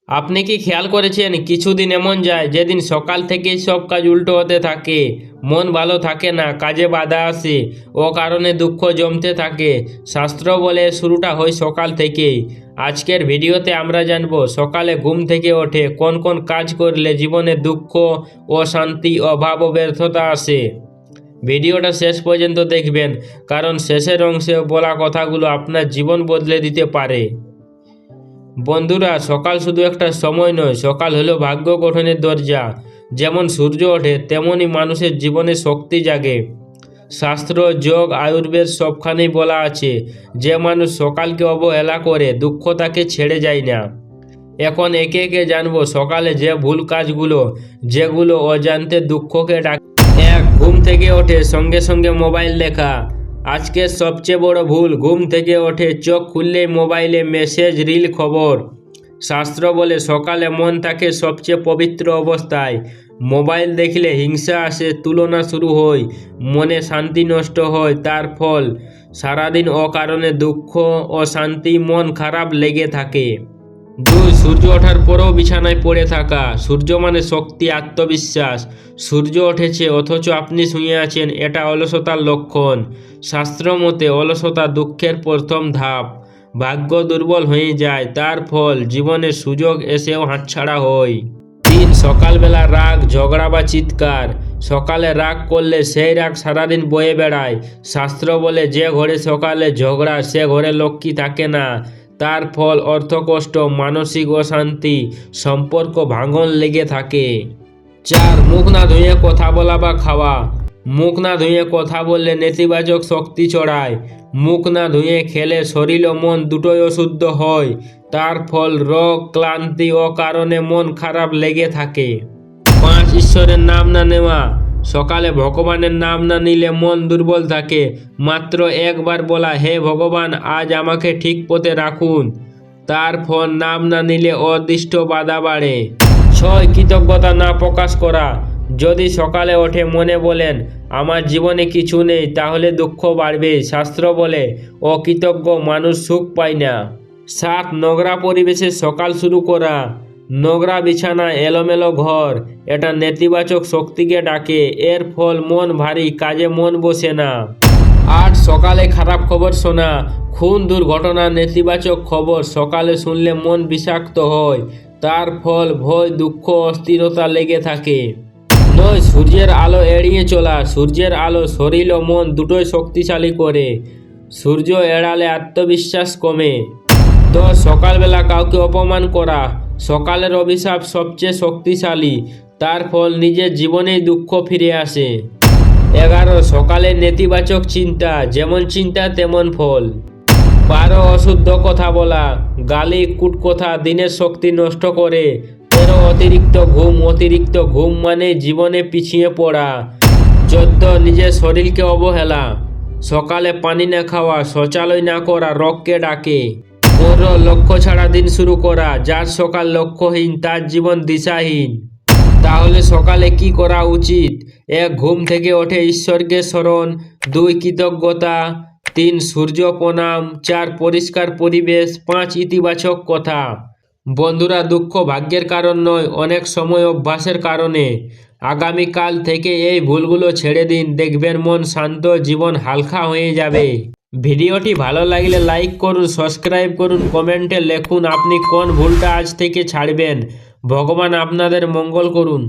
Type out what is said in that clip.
আপনি কি খেয়াল করেছেন কিছুদিন এমন যায় যেদিন সকাল থেকেই সব কাজ উল্টো হতে থাকে, মন ভালো থাকে না, কাজে বাধা আসে, ও কারণে দুঃখ জমতে থাকে। শাস্ত্র বলে শুরুটা হয় সকাল থেকেই। আজকের ভিডিওতে আমরা জানব সকালে ঘুম থেকে ওঠে কোন কোন কাজ করলে জীবনে দুঃখ, অশান্তি, অভাব ও ব্যর্থতা আসে। ভিডিওটা শেষ পর্যন্ত দেখবেন, কারণ শেষের অংশে বলা কথাগুলো আপনার জীবন বদলে দিতে পারে। বন্ধুরা, সকাল শুধু একটা সময় নয়, সকাল হলো ভাগ্য গঠনের দরজা। যেমন সূর্য ওঠে তেমনই মানুষের জীবনে শক্তি জাগে। শাস্ত্র, যোগ, আয়ুর্বেদ সবখানেই বলা আছে যে মানুষ সকালকে অবহেলা করে দুঃখ তাকে ছেড়ে যায় না। এখন একে একে জানবো সকালে যে ভুল কাজগুলো, যেগুলো অজান্তে দুঃখকে ডাকে। এক, ঘুম থেকে ওঠে সঙ্গে সঙ্গে মোবাইল দেখা। আজকের সবচেয়ে বড় ভুল, ঘুম থেকে ওঠে চোখ খুললেই মোবাইলে মেসেজ, রিল, খবর। শাস্ত্র বলে সকালে মন থাকে সবচেয়ে পবিত্র অবস্থায়। মোবাইল দেখলে হিংসা আসে, তুলনা শুরু হয়, মনে শান্তি নষ্ট হয়। তার ফল সারাদিন অকারণে দুঃখ, অশান্তি, মন খারাপ লেগে থাকে। দুই, সূর্য ওঠার পরেও বিছানায় পড়ে থাকা। সূর্য মানে শক্তি, আত্মবিশ্বাস। সূর্য উঠেছে অথচ আপনি শুয়ে আছেন, এটা অলসতার লক্ষণ। শাস্ত্র মতে অলসতা দুঃখের প্রথম ধাপ। ভাগ্য দুর্বল হয়ে যায়, তার ফল জীবনে সুযোগ এসেও হাতছাড়া হয়। তিন, সকালবেলা রাগ, ঝগড়া বা চিৎকার। সকালে রাগ করলে সেই রাগ সারাদিন বয়ে বেড়ায়। শাস্ত্র বলে যে ঘরে সকালে ঝগড়া, সে ঘরে লক্ষ্মী থাকে না। তার ফল অর্থকষ্ট, মানসিক অশান্তি, সম্পর্ক ভাঙন লেগে থাকে। চার, মুখ না ধুয়ে কথা বলা বা খাওয়া। মুখ না ধুয়ে কথা বললে নেতিবাচক শক্তি চড়ায়। মুখ না ধুয়ে খেলে শরীর ও মন দুটোই অশুদ্ধ হয়। তার ফল রোগ, ক্লান্তি ও কারণে মন খারাপ লেগে থাকে। পাঁচ, ঈশ্বরের নাম না নেওয়া। সকালে ভগবানের নাম না নিলে মন দুর্বল থাকে। মাত্র একবার বলা, হে ভগবান আজ আমাকে ঠিক পথে রাখুন। তার ফল নাম না নিলে অদৃষ্ট বাধা বাড়ে। ছয়, কৃতজ্ঞতা না প্রকাশ করা। যদি সকালে ওঠে মনে বলেন আমার জীবনে কিছু নেই, তাহলে দুঃখ বাড়বে। শাস্ত্র বলে অকৃতজ্ঞ মানুষ সুখ পায় না। সাত, নোংরা পরিবেশে সকাল শুরু করা। নোংরা বিছানা, এলোমেলো ঘর, এটা নেতিবাচক শক্তিকে ডাকে। এর ফল মন ভারী, কাজে মন বসে না। আট, সকালে খারাপ খবর শোনা। খুন, দুর্ঘটনা, নেতিবাচক খবর সকালে শুনলে মন বিষাক্ত হয়। তার ফল ভয়, দুঃখ, অস্থিরতা লেগে থাকে। নয়, সূর্যের আলো এড়িয়ে চলা। সূর্যের আলো শরীর ও মন দুটোই শক্তিশালী করে। সূর্য এড়ালে আত্মবিশ্বাস কমে। 10, সকালবেলা কাউকে অপমান করা। সকালের অভিশাপ সবচেয়ে শক্তিশালী, তার ফল নিজের জীবনেই দুঃখ ফিরে আসে। 11, সকালে নেতিবাচক চিন্তা, যেমন চিন্তা তেমন ফল। 12, অশুদ্ধ কথা বলা। গালি, কুটকথা দিনের শক্তি নষ্ট করে। 13, অতিরিক্ত ঘুম মানে জীবনে পিছিয়ে পড়া। 14, নিজের শরীরকে অবহেলা। সকালে পানি না খাওয়া, শৌচালয় না করা রোগকে ডাকে। 15, লক্ষ্য ছাড়া দিন শুরু করা। যার সকাল লক্ষ্যহীন তার জীবন দিশাহীন। তাহলে সকালে কি করা উচিত? 1, ঘুম থেকে ওঠে ঈশ্বরকে স্মরণ। 2, কৃতজ্ঞতা। 3, সূর্য প্রণাম। 4, পরিষ্কার পরিবেশ। 5, ইতিবাচক কথা। বন্ধুরা, দুঃখ ভাগ্যের কারণ নয়, অনেক সময় অভ্যাসের কারণে। আগামীকাল থেকে এই ভুলগুলো ছেড়ে দিন, দেখবেন মন শান্ত, জীবন হালকা হয়ে যাবে। ভিডিওটি ভালো লাগলে লাইক করুন, সাবস্ক্রাইব করুন, কমেন্টে লিখুন আপনি কোন ভুলটা আজ থেকে ছাড়বেন। ভগবান আপনাদের মঙ্গল করুন।